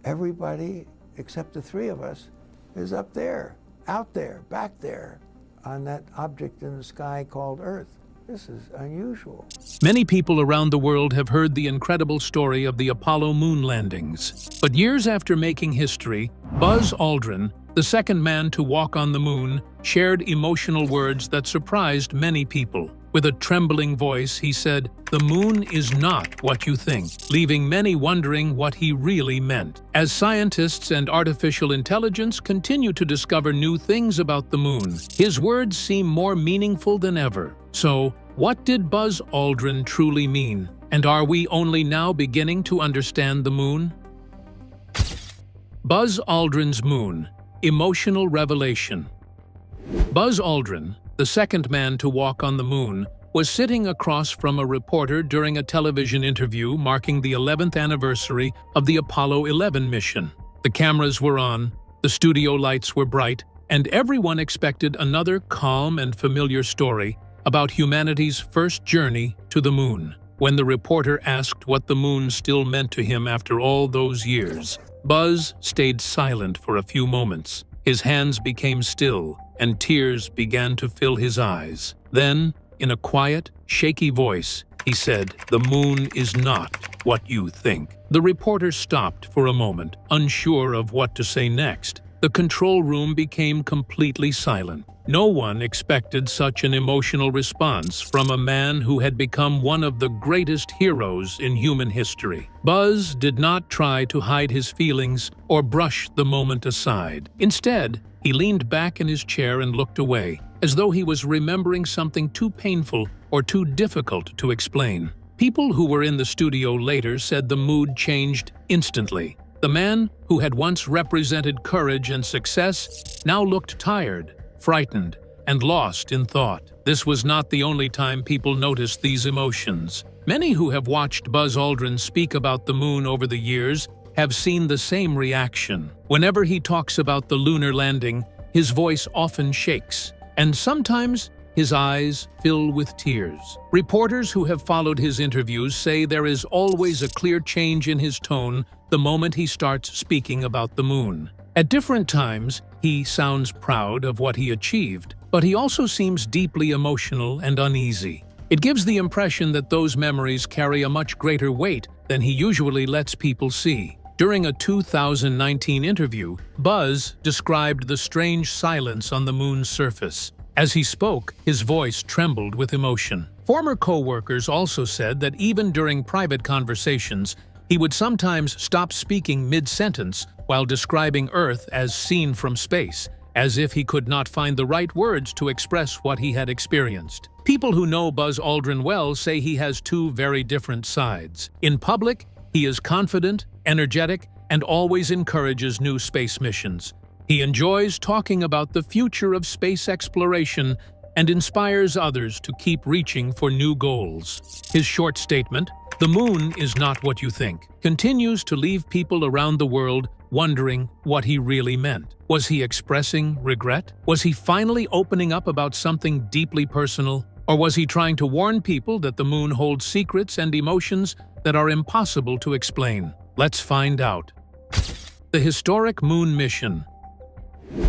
everybody except the three of us is up there, out there, back there, on that object in the sky called Earth. This is unusual. Many people around the world have heard the incredible story of the Apollo moon landings. But years after making history, Buzz Aldrin, the second man to walk on the moon, shared emotional words that surprised many people. With a trembling voice, he said, "The moon is not what you think," leaving many wondering what he really meant. As scientists and artificial intelligence continue to discover new things about the moon, his words seem more meaningful than ever. So, what did Buzz Aldrin truly mean? And are we only now beginning to understand the moon? Buzz Aldrin's moon. Emotional revelation. Buzz Aldrin, the second man to walk on the moon, was sitting across from a reporter during a television interview marking the 11th anniversary of the Apollo 11 mission. The cameras were on, the studio lights were bright, and everyone expected another calm and familiar story about humanity's first journey to the moon. When the reporter asked what the moon still meant to him after all those years, Buzz stayed silent for a few moments. His hands became still, and tears began to fill his eyes. Then, in a quiet, shaky voice, he said, "The moon is not what you think." The reporter stopped for a moment, unsure of what to say next. The control room became completely silent. No one expected such an emotional response from a man who had become one of the greatest heroes in human history. Buzz did not try to hide his feelings or brush the moment aside. Instead, he leaned back in his chair and looked away, as though he was remembering something too painful or too difficult to explain. People who were in the studio later said the mood changed instantly. The man who had once represented courage and success now looked tired, frightened, and lost in thought. This was not the only time people noticed these emotions. Many who have watched Buzz Aldrin speak about the moon over the years have seen the same reaction. Whenever he talks about the lunar landing, his voice often shakes, and sometimes his eyes fill with tears. Reporters who have followed his interviews say there is always a clear change in his tone the moment he starts speaking about the moon. At different times, he sounds proud of what he achieved, but he also seems deeply emotional and uneasy. It gives the impression that those memories carry a much greater weight than he usually lets people see. During a 2019 interview, Buzz described the strange silence on the moon's surface. As he spoke, his voice trembled with emotion. Former co-workers also said that even during private conversations, he would sometimes stop speaking mid-sentence while describing Earth as seen from space, as if he could not find the right words to express what he had experienced. People who know Buzz Aldrin well say he has two very different sides. In public, he is confident, energetic, and always encourages new space missions. He enjoys talking about the future of space exploration and inspires others to keep reaching for new goals. His short statement, "The moon is not what you think," continues to leave people around the world wondering what he really meant. Was he expressing regret? Was he finally opening up about something deeply personal? Or was he trying to warn people that the moon holds secrets and emotions that are impossible to explain? Let's find out. The historic moon mission.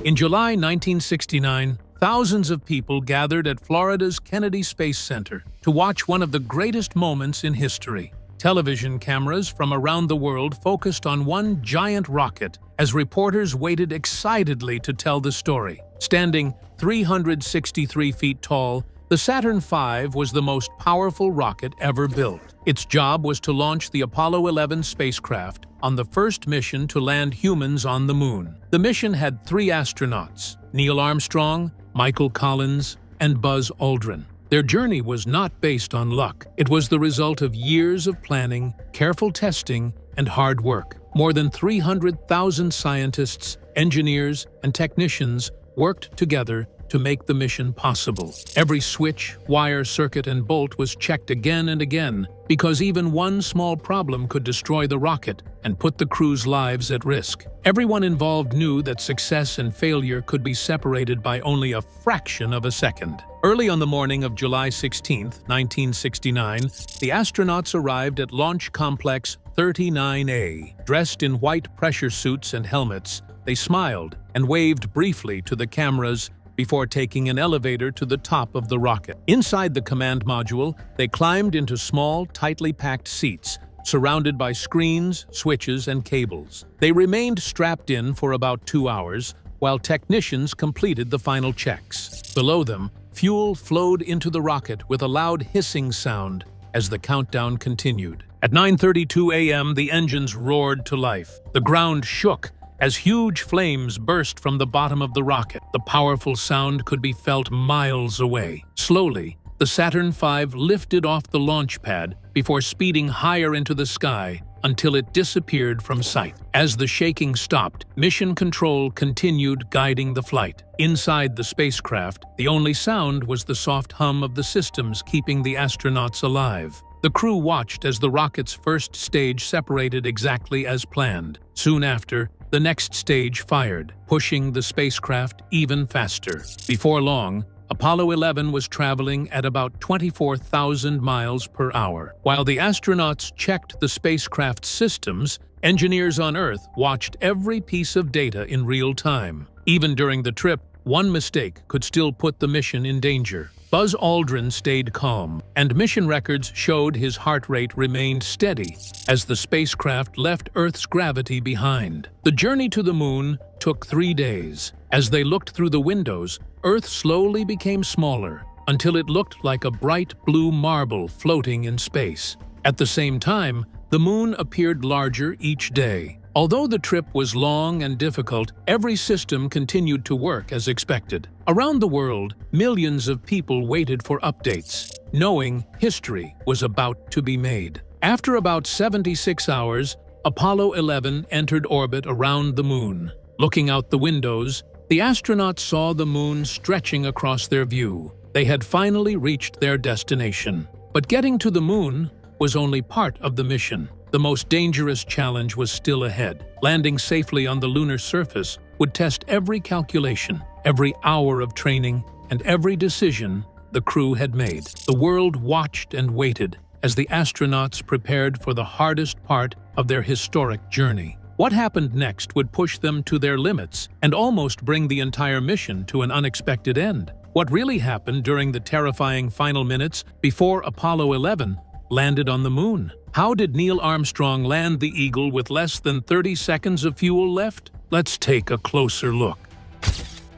In July 1969, thousands of people gathered at Florida's Kennedy Space Center to watch one of the greatest moments in history. Television cameras from around the world focused on one giant rocket as reporters waited excitedly to tell the story. Standing 363 feet tall, the Saturn V was the most powerful rocket ever built. Its job was to launch the Apollo 11 spacecraft on the first mission to land humans on the moon. The mission had 3 astronauts, Neil Armstrong, Michael Collins, and Buzz Aldrin. Their journey was not based on luck. It was the result of years of planning, careful testing, and hard work. More than 300,000 scientists, engineers, and technicians worked together to make the mission possible. Every switch, wire, circuit, and bolt was checked again and again because even one small problem could destroy the rocket and put the crew's lives at risk. Everyone involved knew that success and failure could be separated by only a fraction of a second. Early on the morning of July 16, 1969, the astronauts arrived at Launch Complex 39A. Dressed in white pressure suits and helmets, they smiled and waved briefly to the cameras before taking an elevator to the top of the rocket. Inside the command module, they climbed into small, tightly packed seats, surrounded by screens, switches, and cables. They remained strapped in for about 2 hours, while technicians completed the final checks. Below them, fuel flowed into the rocket with a loud hissing sound as the countdown continued. At 9:32 a.m., the engines roared to life. The ground shook as huge flames burst from the bottom of the rocket. The powerful sound could be felt miles away. Slowly, the Saturn V lifted off the launch pad before speeding higher into the sky until it disappeared from sight. As the shaking stopped, Mission Control continued guiding the flight. Inside the spacecraft, the only sound was the soft hum of the systems keeping the astronauts alive. The crew watched as the rocket's first stage separated exactly as planned. Soon after, the next stage fired, pushing the spacecraft even faster. Before long, Apollo 11 was traveling at about 24,000 miles per hour. While the astronauts checked the spacecraft's systems, engineers on Earth watched every piece of data in real time. Even during the trip, one mistake could still put the mission in danger. Buzz Aldrin stayed calm, and mission records showed his heart rate remained steady as the spacecraft left Earth's gravity behind. The journey to the moon took 3 days. As they looked through the windows, Earth slowly became smaller until it looked like a bright blue marble floating in space. At the same time, the moon appeared larger each day. Although the trip was long and difficult, every system continued to work as expected. Around the world, millions of people waited for updates, knowing history was about to be made. After about 76 hours, Apollo 11 entered orbit around the moon. Looking out the windows, the astronauts saw the moon stretching across their view. They had finally reached their destination. But getting to the moon was only part of the mission. The most dangerous challenge was still ahead. Landing safely on the lunar surface would test every calculation, every hour of training, and every decision the crew had made. The world watched and waited as the astronauts prepared for the hardest part of their historic journey. What happened next would push them to their limits and almost bring the entire mission to an unexpected end. What really happened during the terrifying final minutes before Apollo 11 landed on the moon? How did Neil Armstrong land the Eagle with less than 30 seconds of fuel left? Let's take a closer look.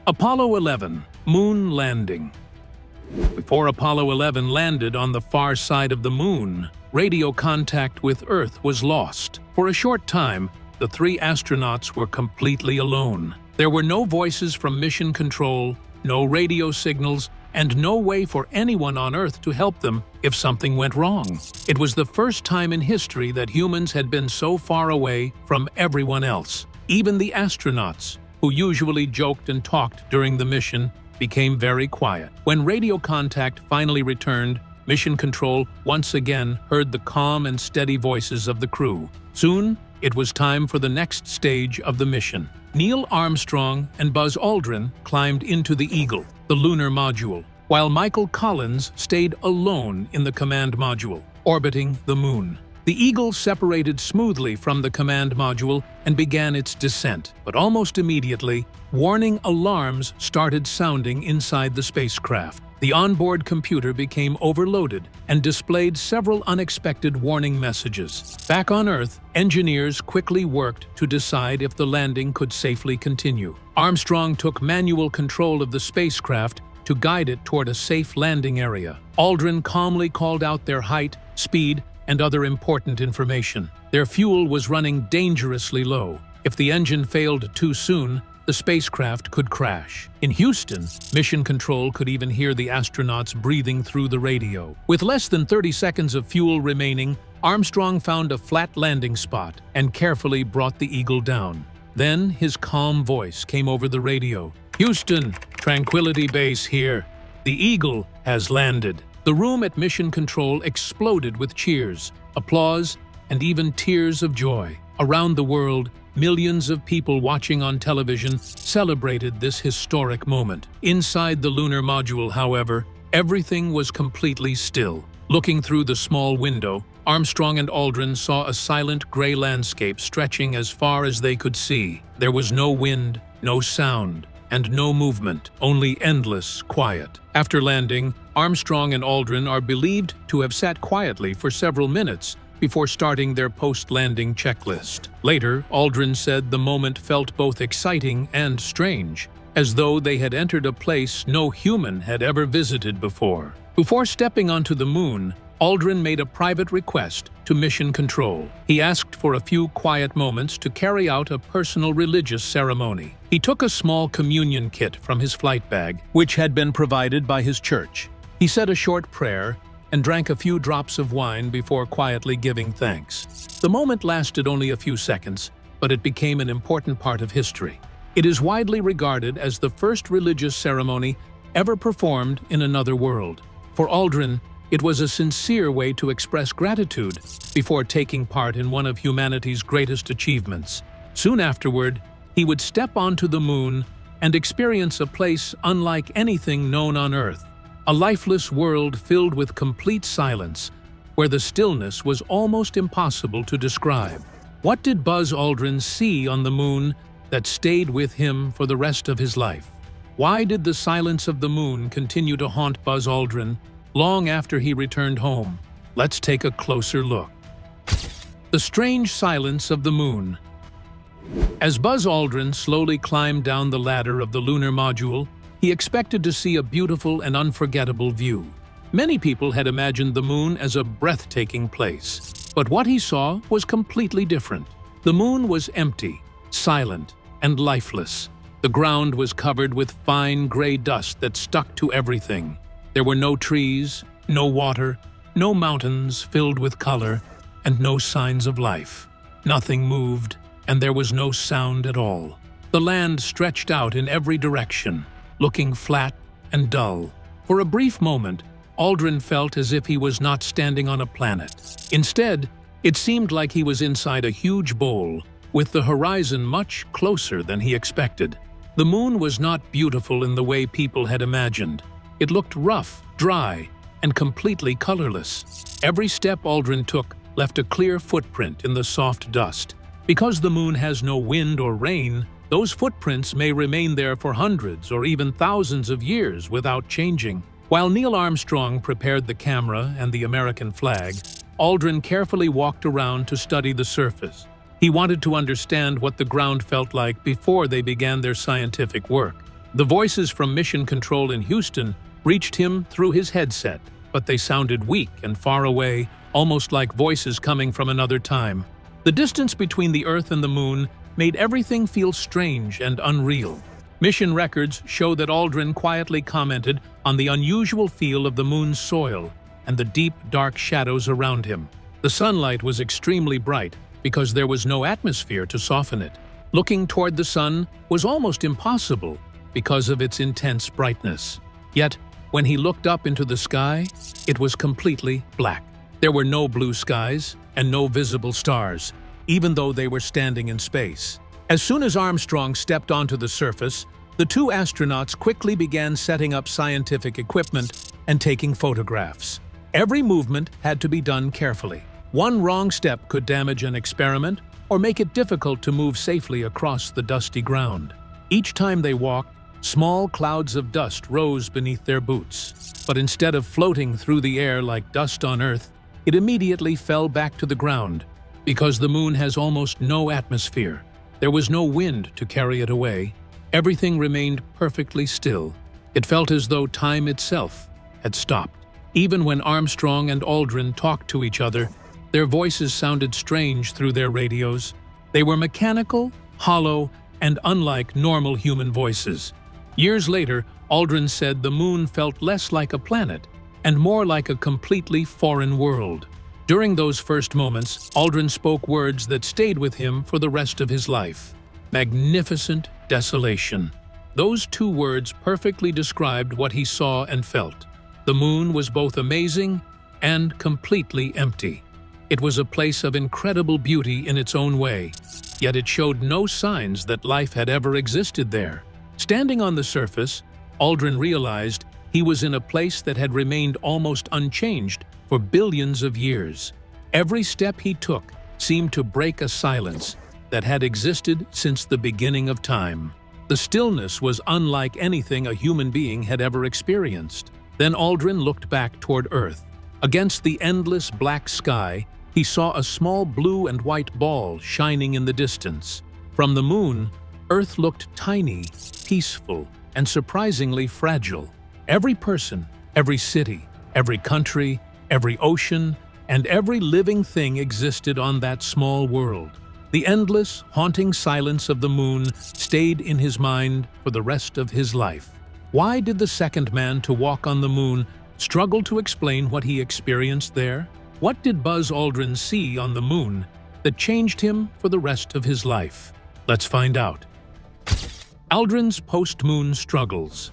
Apollo 11, Moon Landing. Before Apollo 11 landed on the far side of the moon, radio contact with Earth was lost. For a short time, the 3 astronauts were completely alone. There were no voices from Mission Control, no radio signals, and no way for anyone on Earth to help them if something went wrong. It was the first time in history that humans had been so far away from everyone else. Even the astronauts, who usually joked and talked during the mission, became very quiet. When radio contact finally returned, Mission Control once again heard the calm and steady voices of the crew. Soon, it was time for the next stage of the mission. Neil Armstrong and Buzz Aldrin climbed into the Eagle, the lunar module, while Michael Collins stayed alone in the command module, orbiting the moon. The Eagle separated smoothly from the command module and began its descent, but almost immediately, warning alarms started sounding inside the spacecraft. The onboard computer became overloaded and displayed several unexpected warning messages. Back on Earth, engineers quickly worked to decide if the landing could safely continue. Armstrong took manual control of the spacecraft to guide it toward a safe landing area. Aldrin calmly called out their height, speed, and other important information. Their fuel was running dangerously low. If the engine failed too soon, the spacecraft could crash. In Houston, Mission Control could even hear the astronauts breathing through the radio. With less than 30 seconds of fuel remaining, Armstrong found a flat landing spot and carefully brought the Eagle down. Then his calm voice came over the radio. "Houston, Tranquility Base here. The Eagle has landed." The room at Mission Control exploded with cheers, applause, and even tears of joy. Around the world, millions of people watching on television celebrated this historic moment. Inside the lunar module, however, everything was completely still. Looking through the small window, Armstrong and Aldrin saw a silent gray landscape stretching as far as they could see. There was no wind, no sound, and no movement, only endless quiet. After landing, Armstrong and Aldrin are believed to have sat quietly for several minutes before starting their post-landing checklist. Later, Aldrin said the moment felt both exciting and strange, as though they had entered a place no human had ever visited before. Before stepping onto the moon, Aldrin made a private request to Mission Control. He asked for a few quiet moments to carry out a personal religious ceremony. He took a small communion kit from his flight bag, which had been provided by his church. He said a short prayer and drank a few drops of wine before quietly giving thanks. The moment lasted only a few seconds, but it became an important part of history. It is widely regarded as the first religious ceremony ever performed in another world. For Aldrin, it was a sincere way to express gratitude before taking part in one of humanity's greatest achievements. Soon afterward, he would step onto the moon and experience a place unlike anything known on Earth, a lifeless world filled with complete silence, where the stillness was almost impossible to describe. What did Buzz Aldrin see on the moon that stayed with him for the rest of his life? Why did the silence of the moon continue to haunt Buzz Aldrin long after he returned home? Let's take a closer look. The strange silence of the moon. As Buzz Aldrin slowly climbed down the ladder of the lunar module, he expected to see a beautiful and unforgettable view. Many people had imagined the moon as a breathtaking place, but what he saw was completely different. The moon was empty, silent, and lifeless. The ground was covered with fine gray dust that stuck to everything. There were no trees, no water, no mountains filled with color, and no signs of life. Nothing moved, and there was no sound at all. The land stretched out in every direction, looking flat and dull. For a brief moment, Aldrin felt as if he was not standing on a planet. Instead, it seemed like he was inside a huge bowl, with the horizon much closer than he expected. The moon was not beautiful in the way people had imagined. It looked rough, dry, and completely colorless. Every step Aldrin took left a clear footprint in the soft dust. Because the moon has no wind or rain, those footprints may remain there for hundreds or even thousands of years without changing. While Neil Armstrong prepared the camera and the American flag, Aldrin carefully walked around to study the surface. He wanted to understand what the ground felt like before they began their scientific work. The voices from Mission Control in Houston reached him through his headset, but they sounded weak and far away, almost like voices coming from another time. The distance between the Earth and the moon made everything feel strange and unreal. Mission records show that Aldrin quietly commented on the unusual feel of the moon's soil and the deep, dark shadows around him. The sunlight was extremely bright because there was no atmosphere to soften it. Looking toward the sun was almost impossible because of its intense brightness. Yet, when he looked up into the sky, it was completely black. There were no blue skies and no visible stars, even though they were standing in space. As soon as Armstrong stepped onto the surface, the two astronauts quickly began setting up scientific equipment and taking photographs. Every movement had to be done carefully. One wrong step could damage an experiment or make it difficult to move safely across the dusty ground. Each time they walked, small clouds of dust rose beneath their boots. But instead of floating through the air like dust on Earth, it immediately fell back to the ground. Because the moon has almost no atmosphere, there was no wind to carry it away. Everything remained perfectly still. It felt as though time itself had stopped. Even when Armstrong and Aldrin talked to each other, their voices sounded strange through their radios. They were mechanical, hollow, and unlike normal human voices. Years later, Aldrin said the moon felt less like a planet and more like a completely foreign world. During those first moments, Aldrin spoke words that stayed with him for the rest of his life. Magnificent desolation. Those two words perfectly described what he saw and felt. The moon was both amazing and completely empty. It was a place of incredible beauty in its own way, yet it showed no signs that life had ever existed there. Standing on the surface, Aldrin realized he was in a place that had remained almost unchanged for billions of years. Every step he took seemed to break a silence that had existed since the beginning of time. The stillness was unlike anything a human being had ever experienced. Then Aldrin looked back toward Earth. Against the endless black sky, he saw a small blue and white ball shining in the distance. From the moon, Earth looked tiny, peaceful, and surprisingly fragile. Every person, every city, every country, every ocean, and every living thing existed on that small world. The endless, haunting silence of the moon stayed in his mind for the rest of his life. Why did the second man to walk on the moon struggle to explain what he experienced there? What did Buzz Aldrin see on the moon that changed him for the rest of his life? Let's find out. Aldrin's post-moon struggles.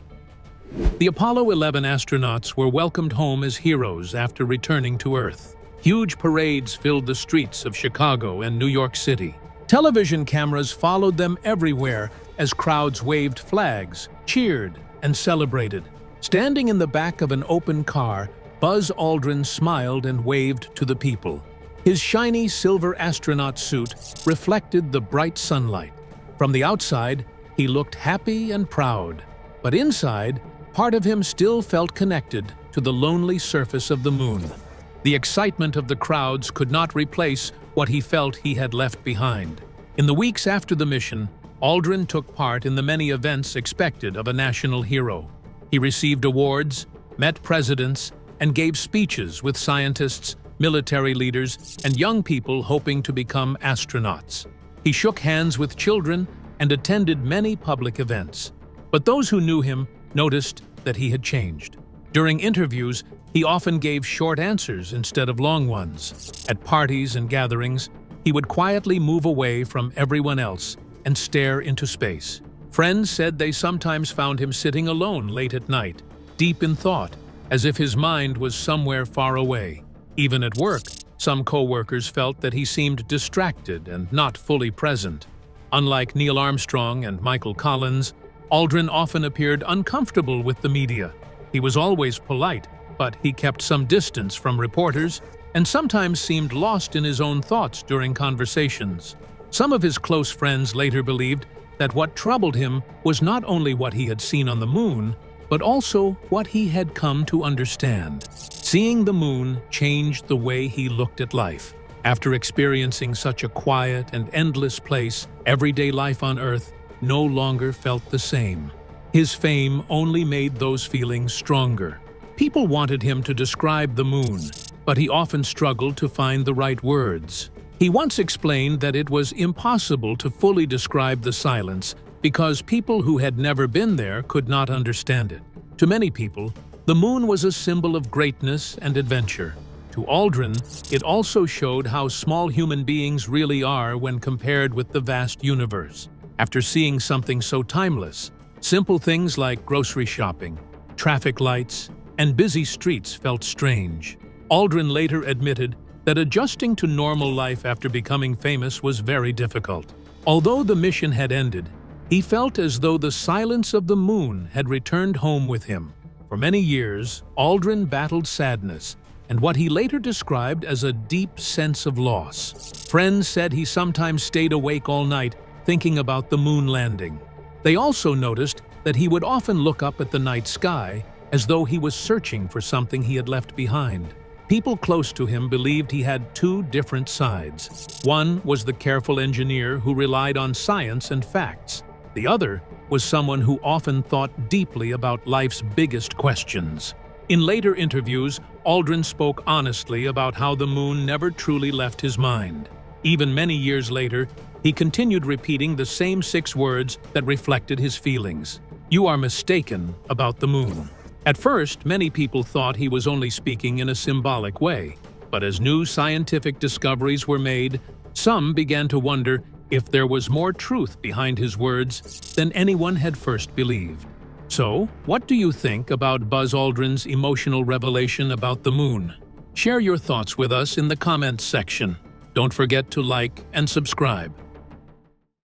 The Apollo 11 astronauts were welcomed home as heroes after returning to Earth. Huge parades filled the streets of Chicago and New York City. Television cameras followed them everywhere as crowds waved flags, cheered, and celebrated. Standing in the back of an open car, Buzz Aldrin smiled and waved to the people. His shiny silver astronaut suit reflected the bright sunlight. From the outside, he looked happy and proud. But inside, part of him still felt connected to the lonely surface of the moon. The excitement of the crowds could not replace what he felt he had left behind. In the weeks after the mission, Aldrin took part in the many events expected of a national hero. He received awards, met presidents, and gave speeches with scientists, military leaders, and young people hoping to become astronauts. He shook hands with children and attended many public events. But those who knew him noticed that he had changed. During interviews, he often gave short answers instead of long ones. At parties and gatherings, he would quietly move away from everyone else and stare into space. Friends said they sometimes found him sitting alone late at night, deep in thought, as if his mind was somewhere far away. Even at work, some co-workers felt that he seemed distracted and not fully present. Unlike Neil Armstrong and Michael Collins, Aldrin often appeared uncomfortable with the media. He was always polite, but he kept some distance from reporters and sometimes seemed lost in his own thoughts during conversations. Some of his close friends later believed that what troubled him was not only what he had seen on the moon, but also what he had come to understand. Seeing the moon changed the way he looked at life. After experiencing such a quiet and endless place, everyday life on Earth no longer felt the same. His fame only made those feelings stronger. People wanted him to describe the moon, but he often struggled to find the right words. He once explained that it was impossible to fully describe the silence because people who had never been there could not understand it. To many people, the moon was a symbol of greatness and adventure. To Aldrin, it also showed how small human beings really are when compared with the vast universe. After seeing something so timeless, simple things like grocery shopping, traffic lights, and busy streets felt strange. Aldrin later admitted that adjusting to normal life after becoming famous was very difficult. Although the mission had ended, he felt as though the silence of the moon had returned home with him. For many years, Aldrin battled sadness and what he later described as a deep sense of loss. Friends said he sometimes stayed awake all night thinking about the moon landing. They also noticed that he would often look up at the night sky as though he was searching for something he had left behind. People close to him believed he had two different sides. One was the careful engineer who relied on science and facts. The other was someone who often thought deeply about life's biggest questions. In later interviews, Aldrin spoke honestly about how the moon never truly left his mind. Even many years later, he continued repeating the same 6 words that reflected his feelings. "You are mistaken about the moon." At first, many people thought he was only speaking in a symbolic way. But as new scientific discoveries were made, some began to wonder if there was more truth behind his words than anyone had first believed. So, what do you think about Buzz Aldrin's emotional revelation about the moon? Share your thoughts with us in the comments section. Don't forget to like and subscribe.